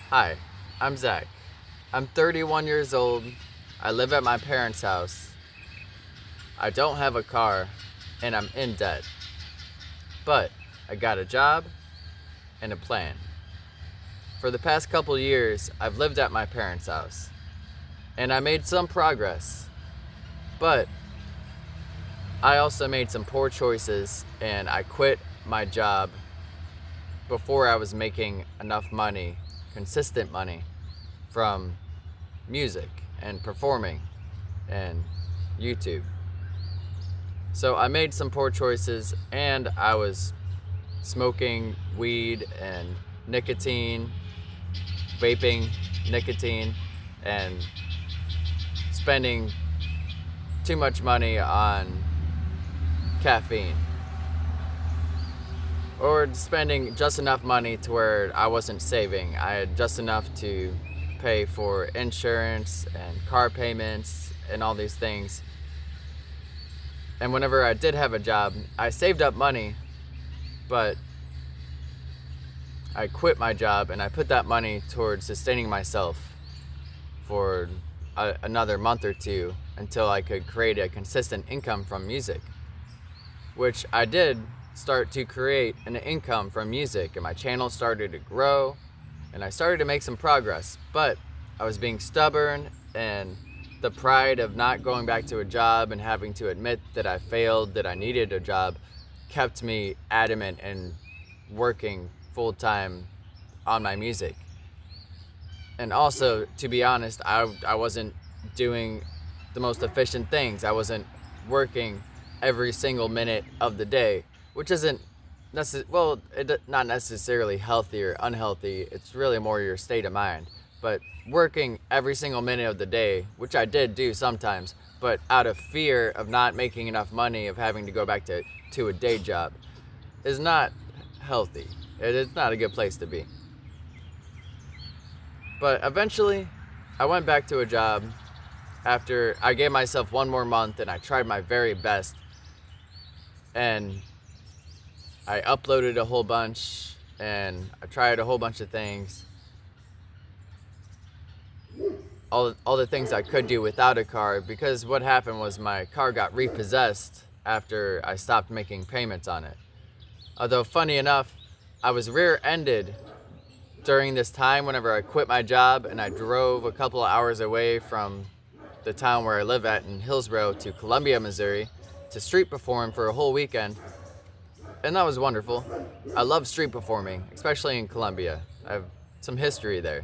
Hi, I'm Zach. I'm 31 years old. I live at my parents' house. I don't have a car, and I'm in debt. But I got a job and a plan. For the past couple years, I've lived at my parents' house, and I made some progress. But I also made some poor choices, and I quit my job before I was making enough money, consistent money, from music and performing and YouTube. So I made some poor choices, and I was smoking weed and nicotine, vaping nicotine, and spending too much money on caffeine. Or spending just enough money to where I wasn't saving. I had just enough to pay for insurance and car payments and all these things. And whenever I did have a job, I saved up money, but I quit my job and I put that money towards sustaining myself for another month or two until I could create a consistent income from music, which I did start to create an income from music, and my channel started to grow and I started to make some progress. But I was being stubborn, and the pride of not going back to a job and having to admit that I failed, that I needed a job, kept me adamant and working full time on my music. And also, to be honest, I wasn't doing the most efficient things. I wasn't working every single minute of the day, which isn't not necessarily healthy or unhealthy. It's really more your state of mind. But working every single minute of the day, which I did do sometimes, but out of fear of not making enough money, of having to go back to a day job, is not healthy. It's not a good place to be. But eventually, I went back to a job after I gave myself one more month and I tried my very best. And I uploaded a whole bunch and I tried a whole bunch of things. All the things I could do without a car, because what happened was my car got repossessed after I stopped making payments on it. Although, funny enough, I was rear-ended during this time whenever I quit my job and I drove a couple of hours away from the town where I live at in Hillsborough to Columbia, Missouri, to street perform for a whole weekend. And that was wonderful. I love street performing, especially in Columbia. I have some history there.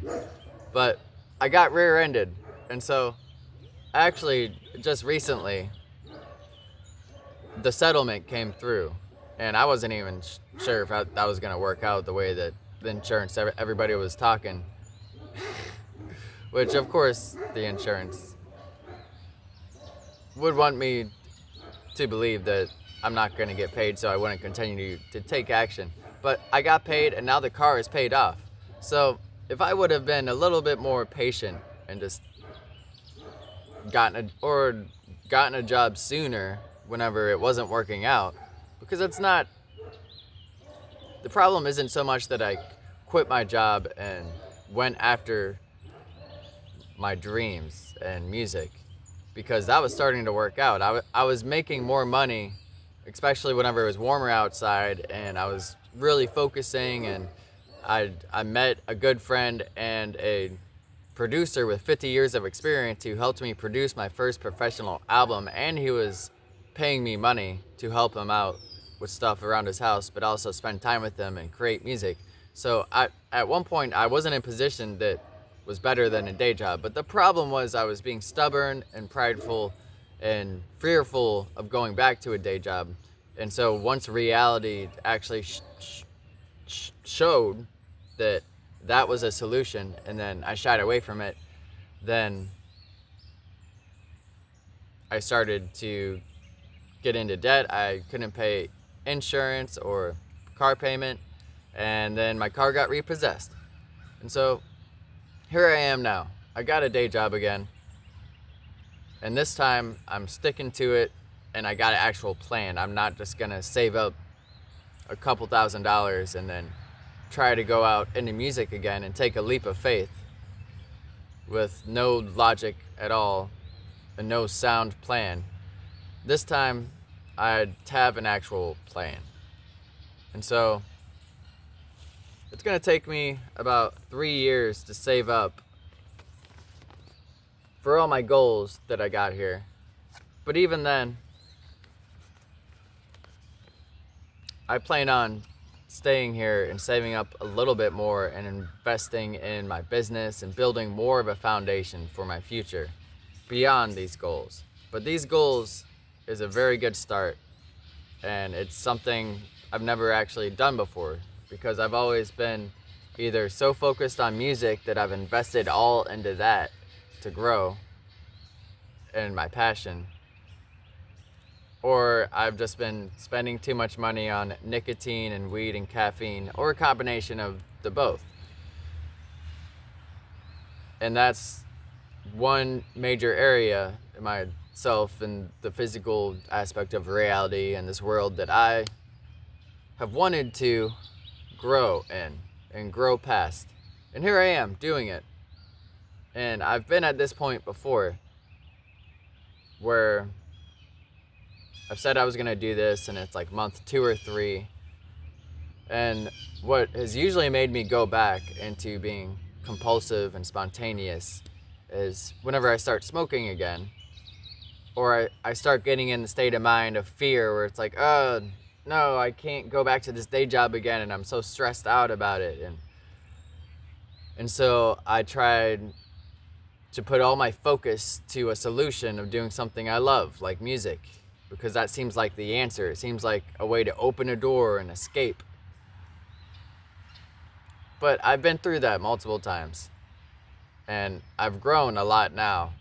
But I got rear-ended, and so actually just recently the settlement came through, and I wasn't even sure if that was going to work out the way that the insurance, everybody was talking. Which, of course, the insurance would want me to believe that I'm not going to get paid, so I wouldn't continue to take action. But I got paid, and now the car is paid off. So if I would have been a little bit more patient and just gotten a job sooner whenever it wasn't working out, because it's not, the problem isn't so much that I quit my job and went after my dreams and music, because that was starting to work out. I was making more money, especially whenever it was warmer outside, and I was really focusing, and I met a good friend and a producer with 50 years of experience who helped me produce my first professional album, and he was paying me money to help him out with stuff around his house, but also spend time with him and create music. So at one point, I wasn't in a position that was better than a day job. But the problem was I was being stubborn and prideful and fearful of going back to a day job. And so once reality actually showed that that was a solution, and then I shied away from it, then I started to get into debt. I couldn't pay insurance or car payment, and then my car got repossessed. And so here I am now. I got a day job again, and this time I'm sticking to it, and I got an actual plan. I'm not just gonna save up a couple $1,000s and then try to go out into music again and take a leap of faith with no logic at all and no sound plan. This time, I'd have an actual plan. And so, it's going to take me about 3 years to save up for all my goals that I got here. But even then, I plan on staying here and saving up a little bit more and investing in my business and building more of a foundation for my future beyond these goals. But these goals is a very good start, and it's something I've never actually done before because I've always been either so focused on music that I've invested all into that to grow and my passion, or I've just been spending too much money on nicotine and weed and caffeine, or a combination of the both. And that's one major area in myself and the physical aspect of reality and this world that I have wanted to grow in and grow past. And here I am doing it. And I've been at this point before where I've said I was going to do this, and it's like month 2 or 3. And what has usually made me go back into being compulsive and spontaneous is whenever I start smoking again, or I start getting in the state of mind of fear where it's like, oh, no, I can't go back to this day job again, and I'm so stressed out about it. And so I tried to put all my focus to a solution of doing something I love, like music, because that seems like the answer. It seems like a way to open a door and escape. But I've been through that multiple times, and I've grown a lot now.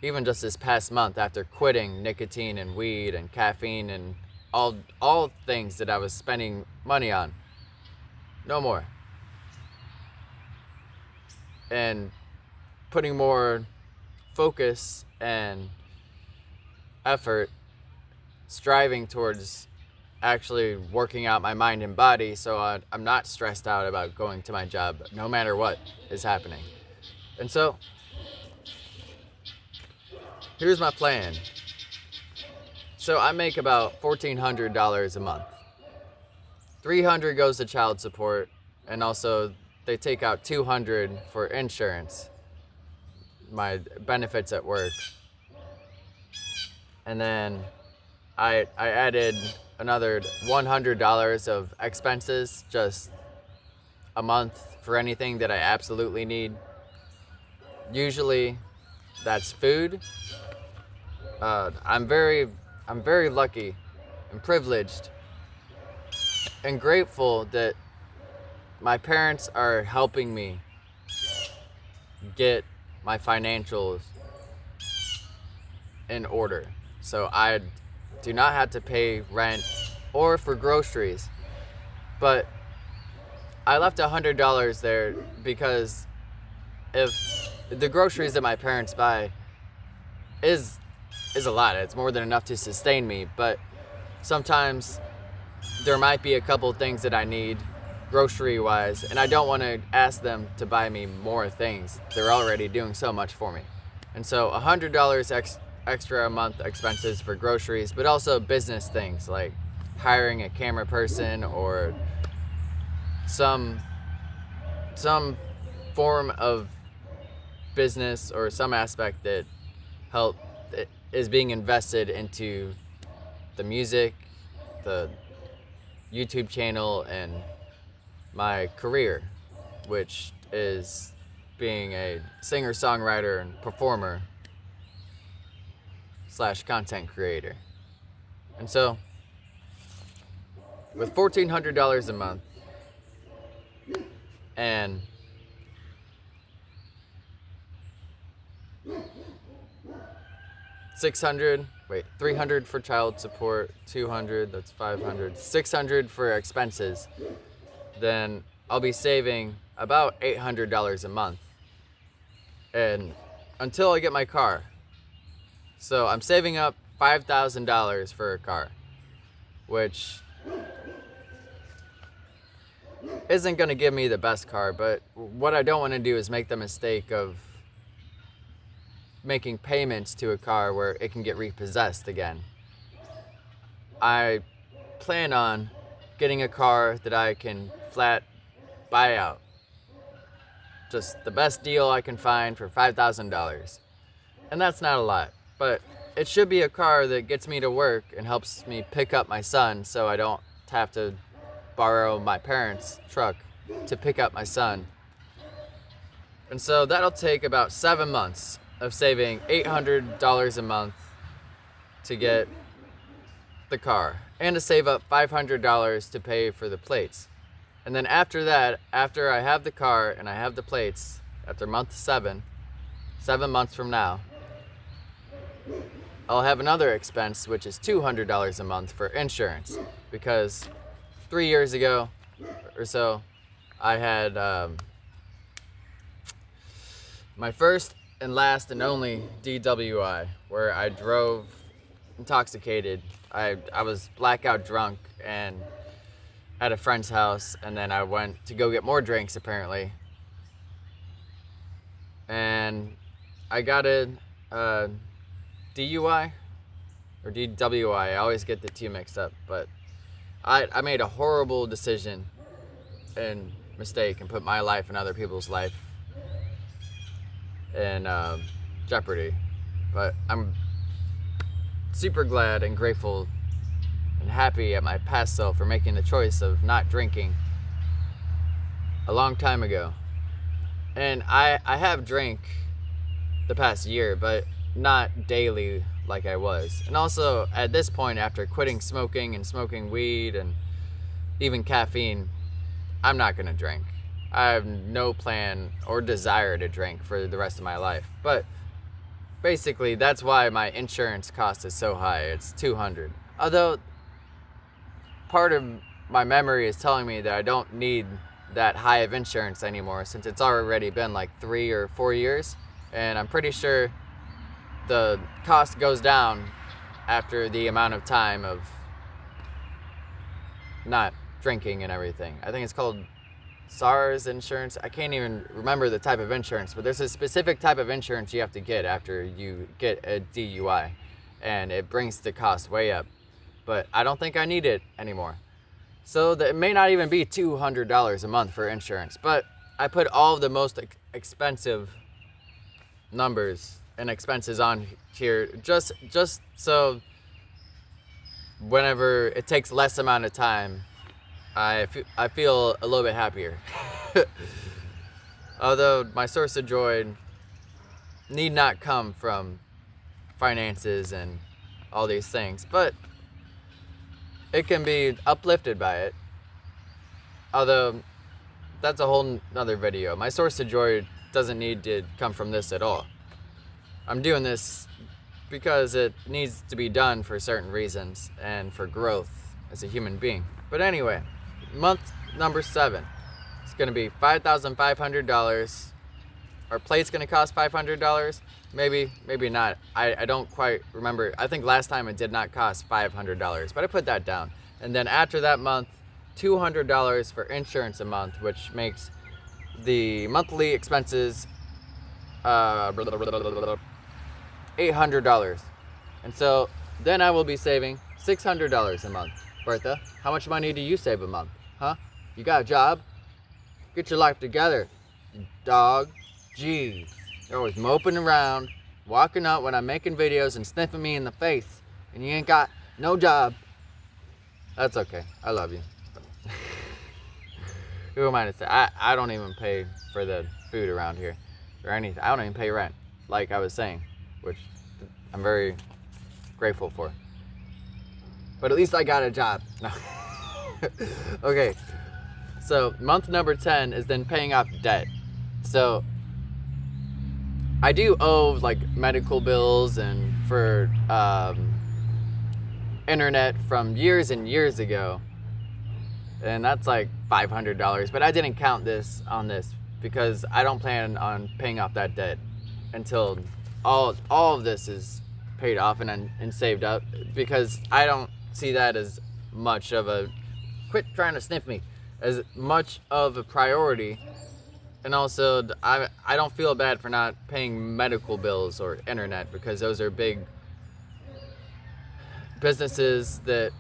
Even just this past month, after quitting nicotine and weed and caffeine and all things that I was spending money on, no more. And putting more focus and effort, striving towards actually working out my mind and body so I'm not stressed out about going to my job no matter what is happening. And so, here's my plan. So I make about $1,400 a month. $300 goes to child support, and also they take out $200 for insurance, my benefits at work. And then I added another $100 of expenses just a month for anything that I absolutely need. Usually that's food. I'm very lucky and privileged and grateful that my parents are helping me get my financials in order. So I do not have to pay rent or for groceries. But I left $100 there because if the groceries that my parents buy is a lot. It's more than enough to sustain me, but sometimes there might be a couple things that I need grocery wise, and I don't want to ask them to buy me more things. They're already doing so much for me. And so $100 extra a month expenses for groceries, but also business things like hiring a camera person or some form of business or some aspect that is being invested into the music, the YouTube channel, and my career, which is being a singer-songwriter and performer / content creator. And so, with $1,400 a month and $300 for child support, $200, that's $500, $600 for expenses, then I'll be saving about $800 a month, and until I get my car. So I'm saving up $5,000 for a car, which isn't going to give me the best car, but what I don't want to do is make the mistake of making payments to a car where it can get repossessed again. I plan on getting a car that I can flat buy out. Just the best deal I can find for $5,000. And that's not a lot, but it should be a car that gets me to work and helps me pick up my son so I don't have to borrow my parents' truck to pick up my son. And so that'll take about 7 months of saving $800 a month to get the car and to save up $500 to pay for the plates. And then after that, after I have the car and I have the plates, after month 7 months from now, I'll have another expense, which is $200 a month for insurance, because 3 years ago or so, I had my first and last and only DWI, where I drove intoxicated. I was blackout drunk and at a friend's house, and then I went to go get more drinks apparently, and I got a DUI or DWI. I always get the two mixed up, but I made a horrible decision and mistake and put my life and other people's life in jeopardy. But I'm super glad and grateful and happy at my past self for making the choice of not drinking a long time ago. And I have drank the past year, but not daily like I was. And also at this point, after quitting smoking and smoking weed and even caffeine, I'm not gonna drink. I have no plan or desire to drink for the rest of my life. But basically that's why my insurance cost is so high. It's $200. Although part of my memory is telling me that I don't need that high of insurance anymore, since it's already been like 3 or 4 years, and I'm pretty sure the cost goes down after the amount of time of not drinking and everything. I think it's called SARS insurance. I can't even remember the type of insurance, but there's a specific type of insurance you have to get after you get a DUI, and it brings the cost way up. But I don't think I need it anymore. So it may not even be $200 a month for insurance, but I put all of the most expensive numbers and expenses on here just so whenever it takes less amount of time, I feel a little bit happier. Although my source of joy need not come from finances and all these things, but it can be uplifted by it. Although that's a whole nother video. My source of joy doesn't need to come from this at all. I'm doing this because it needs to be done for certain reasons and for growth as a human being. But anyway, month number 7, it's gonna be $5,500. Our plate's gonna cost $500. Maybe not. I don't quite remember. I think last time it did not cost $500, but I put that down. And then after that month, $200 for insurance a month, which makes the monthly expenses $800. And so then I will be saving $600 a month. Bertha, how much money do you save a month? Huh? You got a job? Get your life together, you dog. Jeez. You're always moping around, walking up when I'm making videos and sniffing me in the face, and you ain't got no job. That's okay. I love you. Who am I to say? I don't even pay for the food around here or anything. I don't even pay rent, like I was saying, which I'm very grateful for. But at least I got a job. No. Okay. So month number 10 is then paying off debt. So I do owe like medical bills and for internet from years and years ago, and that's like $500. But I didn't count this on this because I don't plan on paying off that debt until all of this is paid off and saved up, because I don't see that as much of a quit trying to sniff me. as much of a priority. And also, I don't feel bad for not paying medical bills or internet, because those are big businesses that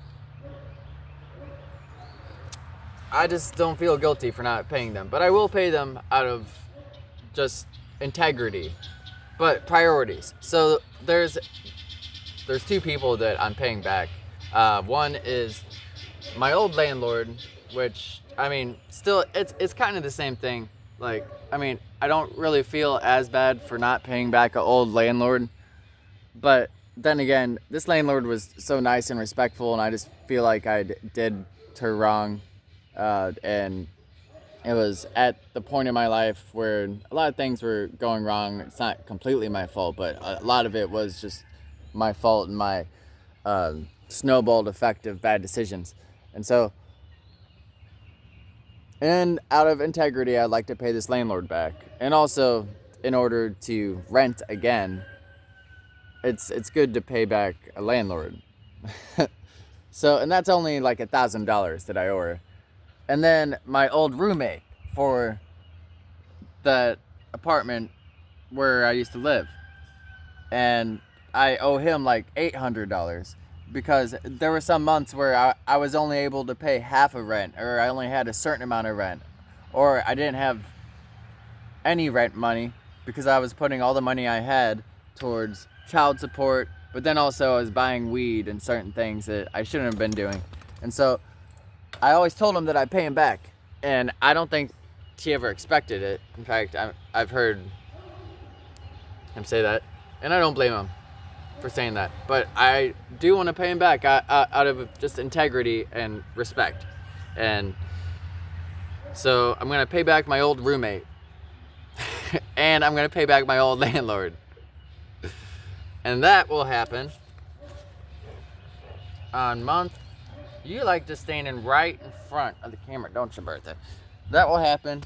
I just don't feel guilty for not paying them. But I will pay them out of just integrity. But priorities. So there's two people that I'm paying back. One is my old landlord, which, I mean, still, it's kind of the same thing. Like, I mean, I don't really feel as bad for not paying back an old landlord. But then again, this landlord was so nice and respectful, and I just feel like I did her wrong. And it was at the point in my life where a lot of things were going wrong. It's not completely my fault, but a lot of it was just my fault and my snowballed effect of bad decisions. And so, and out of integrity, I'd like to pay this landlord back. And also, in order to rent again, it's good to pay back a landlord. So, and that's only like $1,000 that I owe her. And then my old roommate for the apartment where I used to live. And I owe him like $800, because there were some months where I was only able to pay half of rent, or I only had a certain amount of rent, or I didn't have any rent money because I was putting all the money I had towards child support, but then also I was buying weed and certain things that I shouldn't have been doing. And so I always told him that I'd pay him back, and I don't think he ever expected it. In fact, I've heard him say that, and I don't blame him for saying that. But I do want to pay him back out of just integrity and respect. And so I'm going to pay back my old roommate, and I'm going to pay back my old landlord. And that will happen on month... You like just standing right in front of the camera, don't you, Bertha? That will happen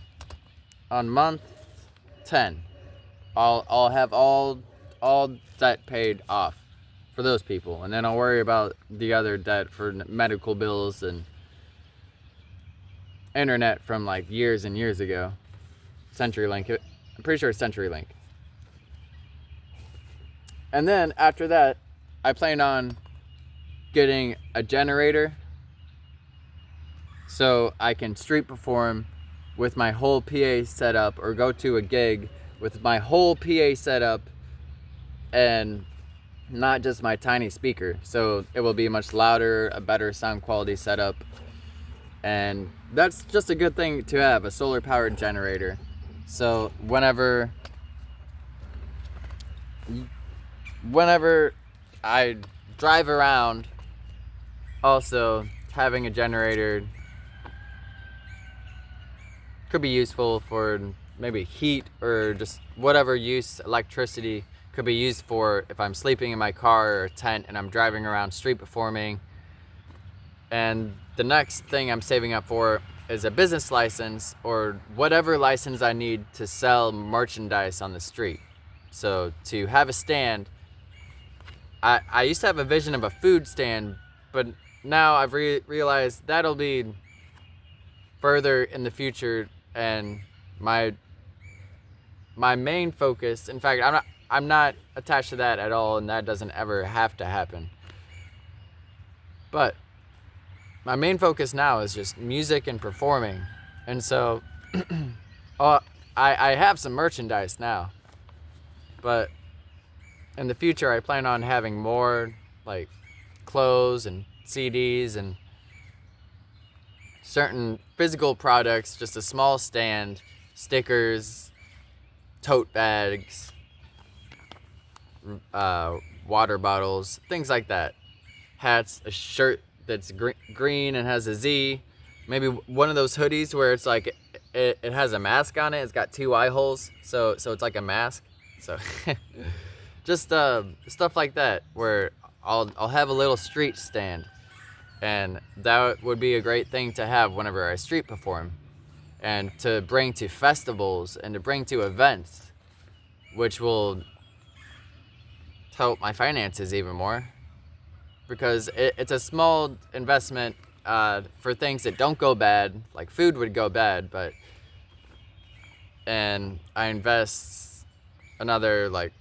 on month 10. I'll have all debt paid off for those people, and then I'll worry about the other debt for medical bills and internet from like years and years ago. CenturyLink. I'm pretty sure it's CenturyLink. And then after that, I plan on getting a generator so I can street perform with my whole PA setup, or go to a gig with my whole PA setup and not just my tiny speaker. So it will be much louder, a better sound quality setup. And that's just a good thing to have, a solar powered generator. So whenever I drive around, also having a generator could be useful for maybe heat, or just whatever use electricity could be used for if I'm sleeping in my car or tent and I'm driving around street performing. And the next thing I'm saving up for is a business license, or whatever license I need to sell merchandise on the street. So to have a stand, I used to have a vision of a food stand, but now I've realized that'll be further in the future. And my main focus, in fact, I'm not attached to that at all, and that doesn't ever have to happen. But my main focus now is just music and performing. And so I have some merchandise now, but in the future I plan on having more like clothes and CDs and certain physical products, just a small stand, stickers, tote bags, water bottles, things like that. Hats, a shirt that's green and has a Z. Maybe one of those hoodies where it's like it has a mask on it. It's got 2 eye holes, so it's like a mask. So just stuff like that, where I'll have a little street stand, and that would be a great thing to have whenever I street perform, and to bring to festivals and to bring to events, which will help my finances even more, because it's a small investment for things that don't go bad, like food would go bad, and I invest another like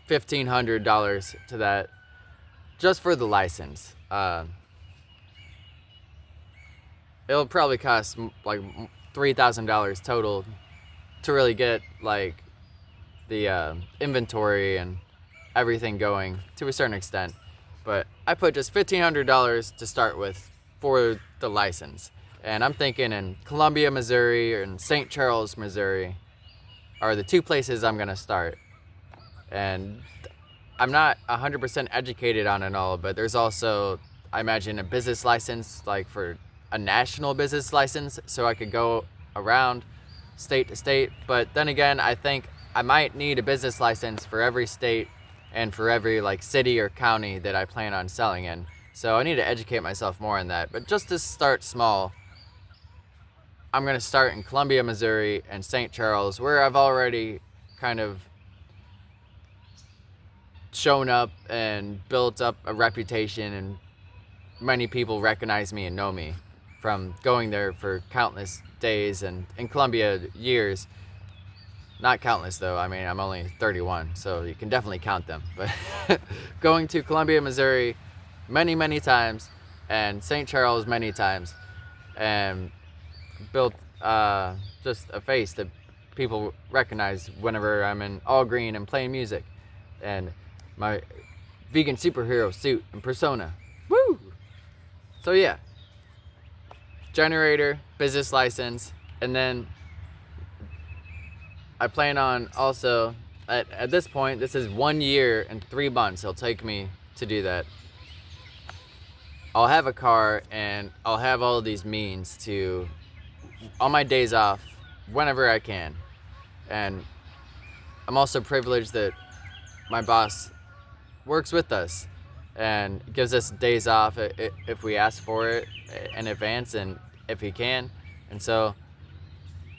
$1,500 to that just for the license. It'll probably cost like $3,000 total to really get like the inventory and everything going to a certain extent. But I put just $1,500 to start with for the license. And I'm thinking in Columbia, Missouri, or in St. Charles, Missouri are the two places I'm gonna start. And I'm not 100% educated on it all, but there's also, I imagine, a business license, like for a national business license, so I could go around state to state. But then again, I think I might need a business license for every state and for every like city or county that I plan on selling in. So I need to educate myself more on that. But just to start small, I'm gonna start in Columbia, Missouri and St. Charles, where I've already kind of shown up and built up a reputation, and many people recognize me and know me from going there for countless days, and in Columbia years. Not countless though, I mean, I'm only 31, so you can definitely count them. But going to Columbia, Missouri many times, and St. Charles many times, and built just a face that people recognize whenever I'm in all green and playing music, and my vegan superhero suit and persona. Woo! So yeah, generator, business license, and then I plan on also, at this point, this is 1 year and 3 months it'll take me to do that. I'll have a car and I'll have all of these means to, on my days off, whenever I can. And I'm also privileged that my boss works with us and gives us days off if we ask for it in advance and if he can. And so,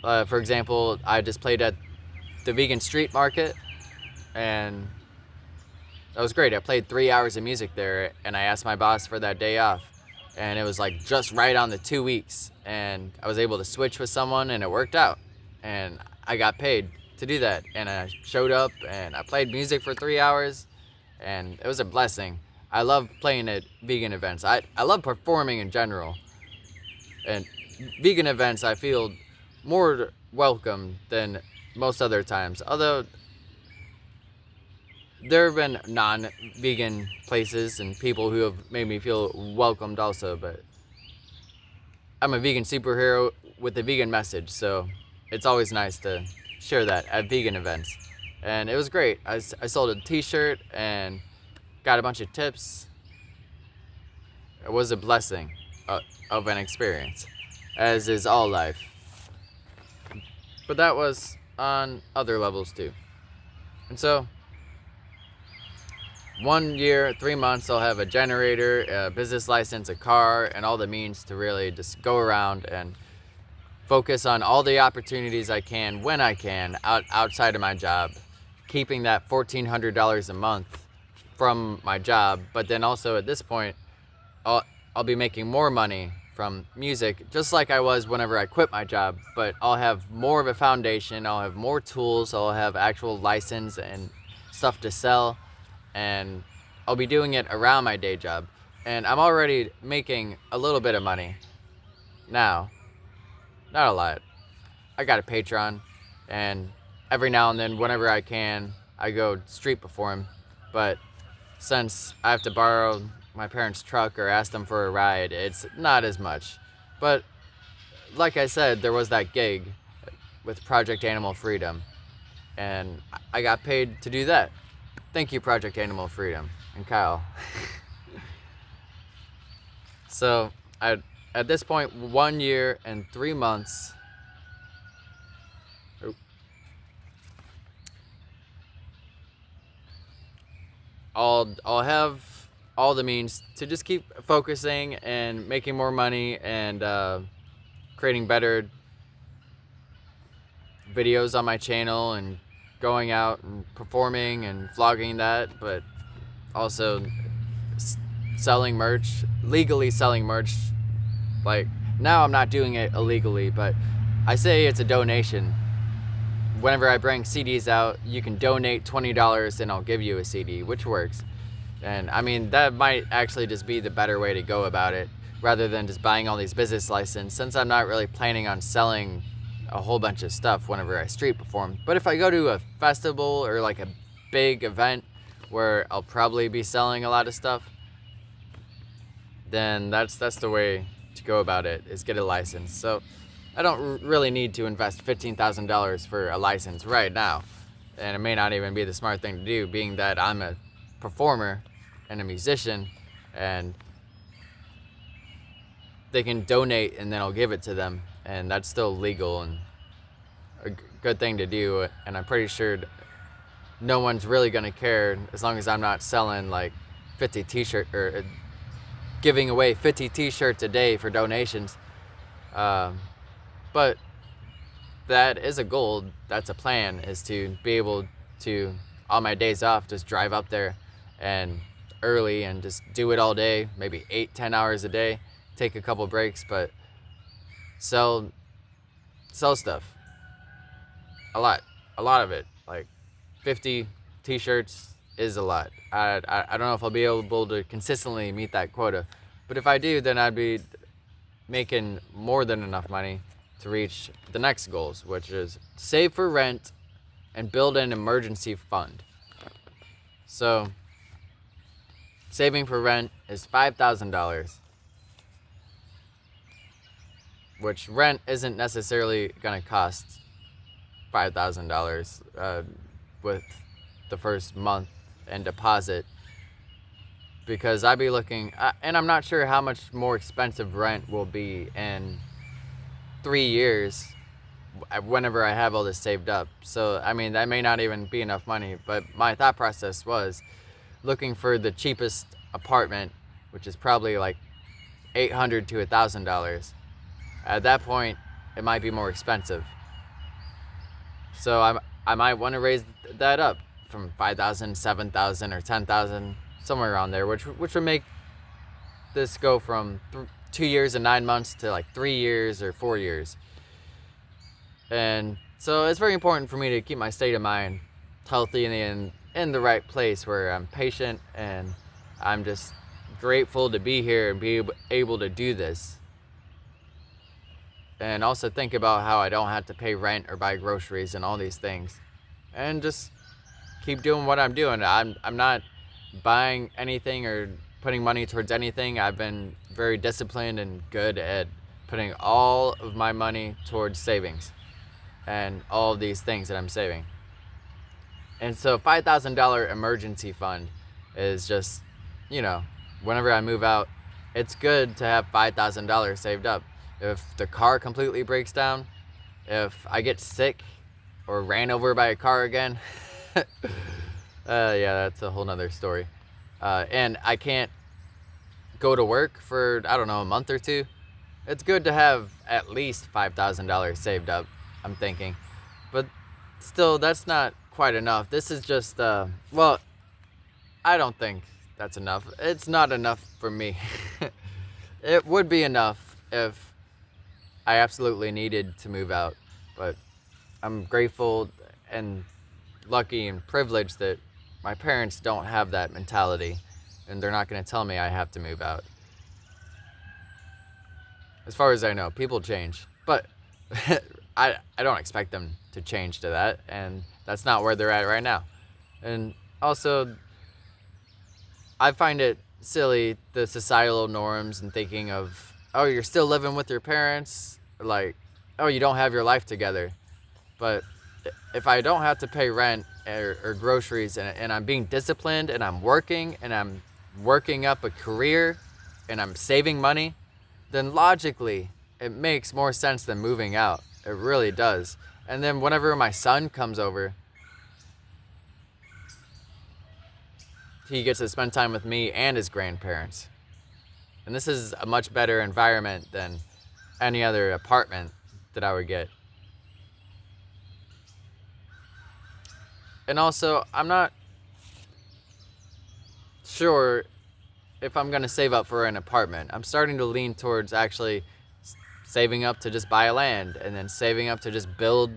for example, I just played at the vegan street market, and that was great. I played 3 hours of music there, and I asked my boss for that day off, and it was like just right on the 2 weeks, and I was able to switch with someone, and it worked out, and I got paid to do that. And I showed up and I played music for 3 hours, and it was a blessing. I love playing at vegan events. I love performing in general, and vegan events I feel more welcome than most other times. Although there have been non-vegan places and people who have made me feel welcomed also, but I'm a vegan superhero with a vegan message, so it's always nice to share that at vegan events. And it was great. I sold a t-shirt and got a bunch of tips. It was a blessing of an experience, as is all life. But that was on other levels too. And so 1 year, 3 months, I'll have a generator, a business license, a car, and all the means to really just go around and focus on all the opportunities I can when I can outside of my job, keeping that $1,400 a month from my job. But then also at this point, I'll be making more money from music, just like I was whenever I quit my job, but I'll have more of a foundation, I'll have more tools, I'll have actual license and stuff to sell, and I'll be doing it around my day job. And I'm already making a little bit of money now, not a lot. I got a Patreon, and every now and then, whenever I can, I go street perform, but since I have to borrow my parents' truck or ask them for a ride, it's not as much. But like I said, there was that gig with Project Animal Freedom, and I got paid to do that. Thank you, Project Animal Freedom and Kyle. So at this point, 1 year and 3 months, I'll have all the means to just keep focusing and making more money and creating better videos on my channel and going out and performing and vlogging that, but also selling merch, legally selling merch Like, now I'm not doing it illegally, but I say it's a donation. Whenever I bring CDs out, you can donate $20 and I'll give you a CD, which works. And I mean, that might actually just be the better way to go about it, rather than just buying all these business licenses, since I'm not really planning on selling a whole bunch of stuff whenever I street perform. But if I go to a festival or like a big event where I'll probably be selling a lot of stuff, then that's the way to go about it, is get a license. So I don't really need to invest $15,000 for a license right now. And it may not even be the smart thing to do, being that I'm a performer and a musician, and they can donate and then I'll give it to them, and that's still legal and a good thing to do. And I'm pretty sure no one's really gonna care as long as I'm not selling like 50 t-shirts or giving away 50 t-shirts a day for donations. But that is a goal. That's a plan, is to be able to, on my days off, just drive up there and early and just do it all day, maybe 8-10 hours a day, take a couple breaks, but sell stuff. A lot of it. Like 50 t-shirts is a lot. I don't know if I'll be able to consistently meet that quota, but if I do, then I'd be making more than enough money to reach the next goals, which is save for rent and build an emergency fund. So saving for rent is $5,000, which rent isn't necessarily going to cost $5,000 with the first month and deposit, because I'd be looking, and I'm not sure how much more expensive rent will be in 3 years whenever I have all this saved up. So I mean, that may not even be enough money, but my thought process was looking for the cheapest apartment, which is probably like $800 to $1,000. At that point, it might be more expensive. So I might want to raise that up from 5,000, 7,000, or 10,000, somewhere around there, which would make this go from 2 years and 9 months to like 3 years or 4 years. And so it's very important for me to keep my state of mind healthy and in the right place, where I'm patient and I'm just grateful to be here and be able to do this. And also think about how I don't have to pay rent or buy groceries and all these things, and just keep doing what I'm doing. I'm not buying anything or putting money towards anything. I've been very disciplined and good at putting all of my money towards savings and all of these things that I'm saving. And so $5,000 emergency fund is just, whenever I move out, it's good to have $5,000 saved up. If the car completely breaks down, if I get sick or ran over by a car again, yeah, that's a whole nother story. And I can't go to work for, I don't know, a month or two, it's good to have at least $5,000 saved up, I'm thinking. But still, that's not quite enough. This is just, well, I don't think that's enough. It's not enough for me. It would be enough if I absolutely needed to move out, but I'm grateful and lucky and privileged that my parents don't have that mentality, and they're not going to tell me I have to move out. As far as I know, people change, but I don't expect them to change to that, and that's not where they're at right now. And also, I find it silly, the societal norms, and thinking of, oh, you're still living with your parents, like, oh, you don't have your life together. But if I don't have to pay rent or groceries, and I'm being disciplined, and I'm working up a career, and I'm saving money, then logically it makes more sense than moving out. It really does. And then whenever my son comes over, he gets to spend time with me and his grandparents. And this is a much better environment than any other apartment that I would get. And also, I'm not sure if I'm going to save up for an apartment. I'm starting to lean towards actually saving up to just buy a land, and then saving up to just build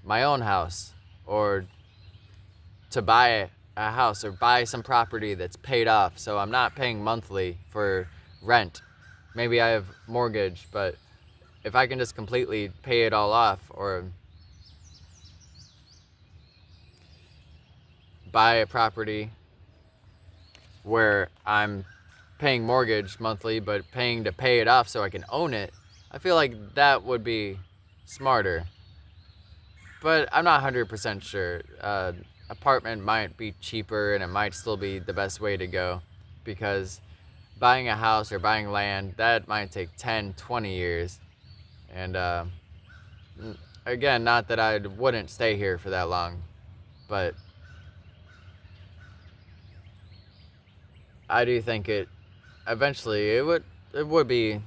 my own house, or to buy a house or buy some property that's paid off, so I'm not paying monthly for rent. Maybe I have mortgage, but if I can just completely pay it all off, or buy a property where I'm paying mortgage monthly but paying to pay it off so I can own it, I feel like that would be smarter. But I'm not 100% sure. Apartment might be cheaper, and it might still be the best way to go, because buying a house or buying land, that might take 10, 20 years. And again, not that I wouldn't stay here for that long, but I do think eventually it would be,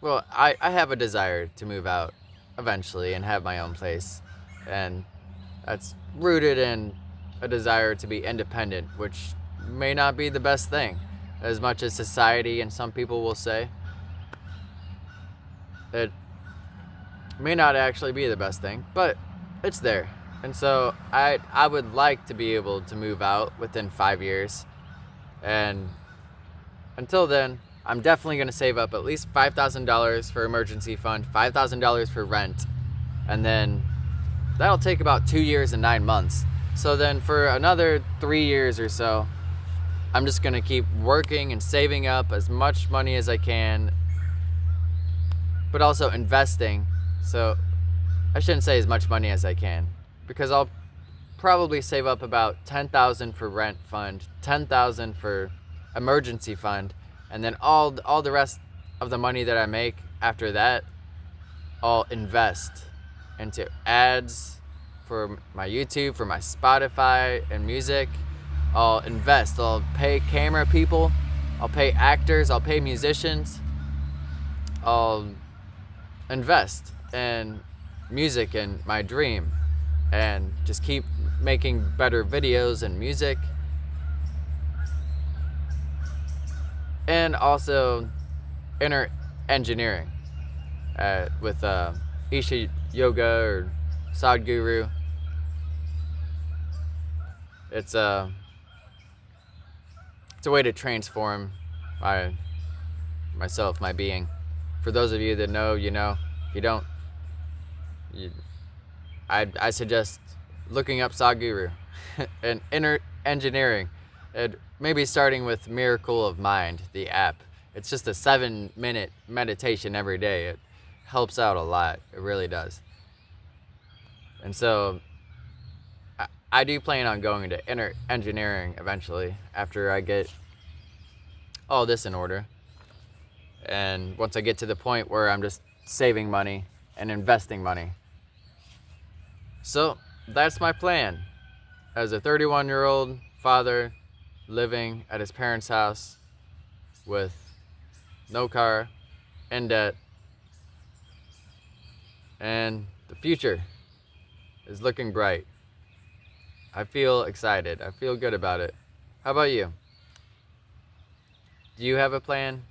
well, I have a desire to move out eventually and have my own place, and that's rooted in a desire to be independent, which may not be the best thing, as much as society and some people will say. It may not actually be the best thing, but it's there. And so I would like to be able to move out within 5 years, and until then, I'm definitely going to save up at least $5,000 for emergency fund, $5,000 for rent, and then that'll take about 2 years and 9 months. So then for another 3 years or so, I'm just going to keep working and saving up as much money as I can, but also investing. So I shouldn't say as much money as I can, because I'll probably save up about $10,000 for rent fund, $10,000 for emergency fund, and then all the rest of the money that I make after that, I'll invest into ads for my YouTube, for my Spotify and music. I'll invest. I'll pay camera people. I'll pay actors. I'll pay musicians. I'll invest in music and my dream, and just keep making better videos and music. And also inner engineering with Isha Yoga or Sadhguru. It's a way to transform myself, my being. For those of you that know, you know. If you don't, I suggest looking up Sadhguru and inner engineering, and maybe starting with Miracle of Mind, the app. It's just a 7-minute meditation every day. It helps out a lot. It really does. And so I do plan on going into inner engineering eventually, after I get all this in order. And once I get to the point where I'm just saving money and investing money. So that's my plan. As a 31-year-old father living at his parents' house with no car, in debt, and the future is looking bright. I feel excited. I feel good about it. How about you? Do you have a plan?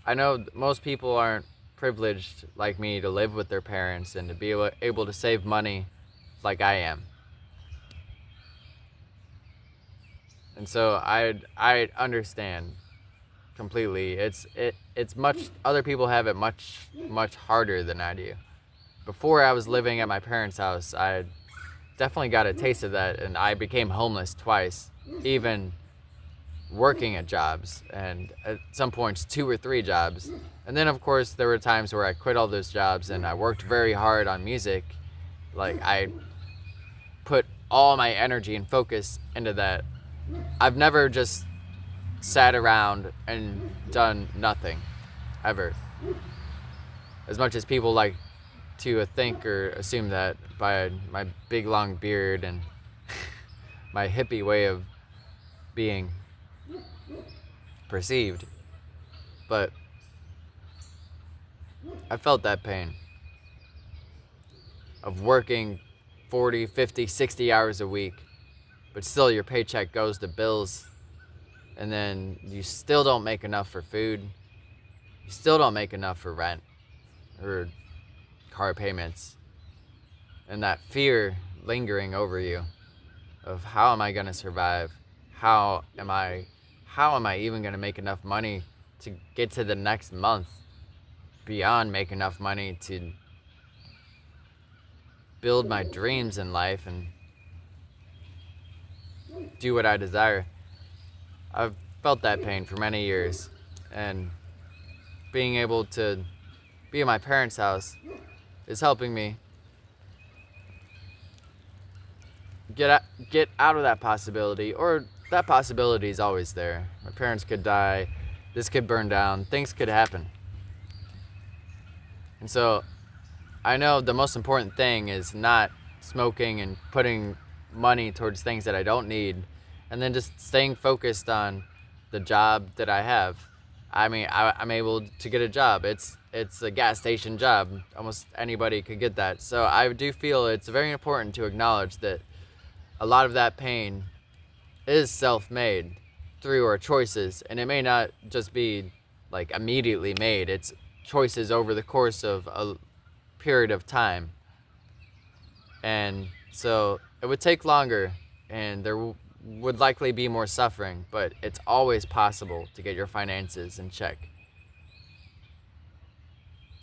I know most people aren't privileged like me to live with their parents and to be able to save money like I am. And so I understand completely. It's much, other people have it much harder than I do. Before I was living at my parents' house, I definitely got a taste of that, and I became homeless twice, even working at jobs, and at some points 2 or 3 jobs. And then of course there were times where I quit all those jobs and I worked very hard on music. Like, I put all my energy and focus into that. I've never just sat around and done nothing, ever. As much as people like to think or assume that by my big long beard and my hippie way of being perceived. But I felt that pain of working 40, 50, 60 hours a week, but still your paycheck goes to bills and then you still don't make enough for food, you still don't make enough for rent or car payments, and that fear lingering over you of how am I going to survive? How am I even going to make enough money to get to the next month, beyond make enough money to build my dreams in life and do what I desire? I've felt that pain for many years, and being able to be at my parents' house is helping me get out of that possibility, or that possibility is always there. My parents could die, this could burn down, things could happen. And so I know the most important thing is not smoking and putting money towards things that I don't need, and then just staying focused on the job that I have. I mean, I'm able to get a job. It's a gas station job. Almost anybody could get that. So I do feel it's very important to acknowledge that a lot of that pain is self-made through our choices, and it may not just be like immediately made. It's choices over the course of a period of time, and so it would take longer, and there would likely be more suffering, but it's always possible to get your finances in check.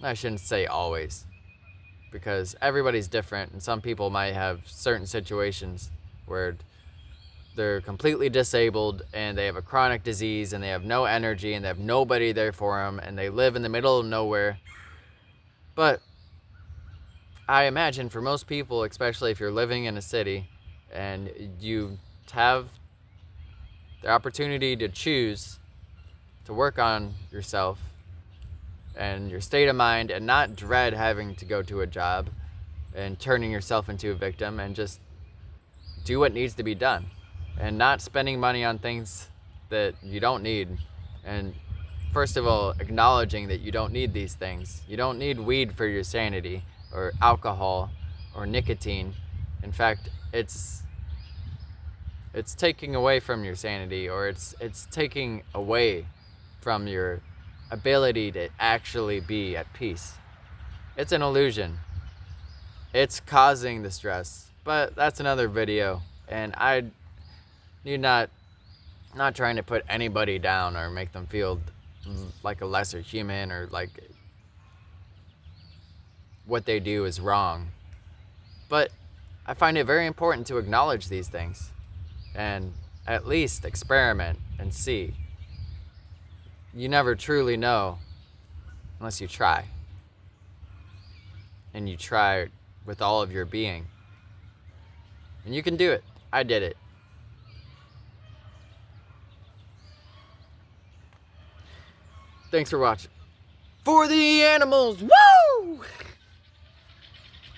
I shouldn't say always, because everybody's different, and some people might have certain situations where they're completely disabled and they have a chronic disease and they have no energy and they have nobody there for them and they live in the middle of nowhere. But I imagine for most people, especially if you're living in a city and you have the opportunity to choose to work on yourself and your state of mind and not dread having to go to a job and turning yourself into a victim, and just do what needs to be done and not spending money on things that you don't need. And first of all, acknowledging that you don't need these things. You don't need weed for your sanity or alcohol or nicotine. In fact, it's taking away from your sanity, or it's taking away from your ability to actually be at peace. It's an illusion. It's causing the stress, but that's another video, and I need not trying to put anybody down or make them feel like a lesser human or like what they do is wrong. But I find it very important to acknowledge these things and at least experiment and see. You never truly know unless you try. And you try with all of your being. And you can do it. I did it. Thanks for watching. For the animals, woo!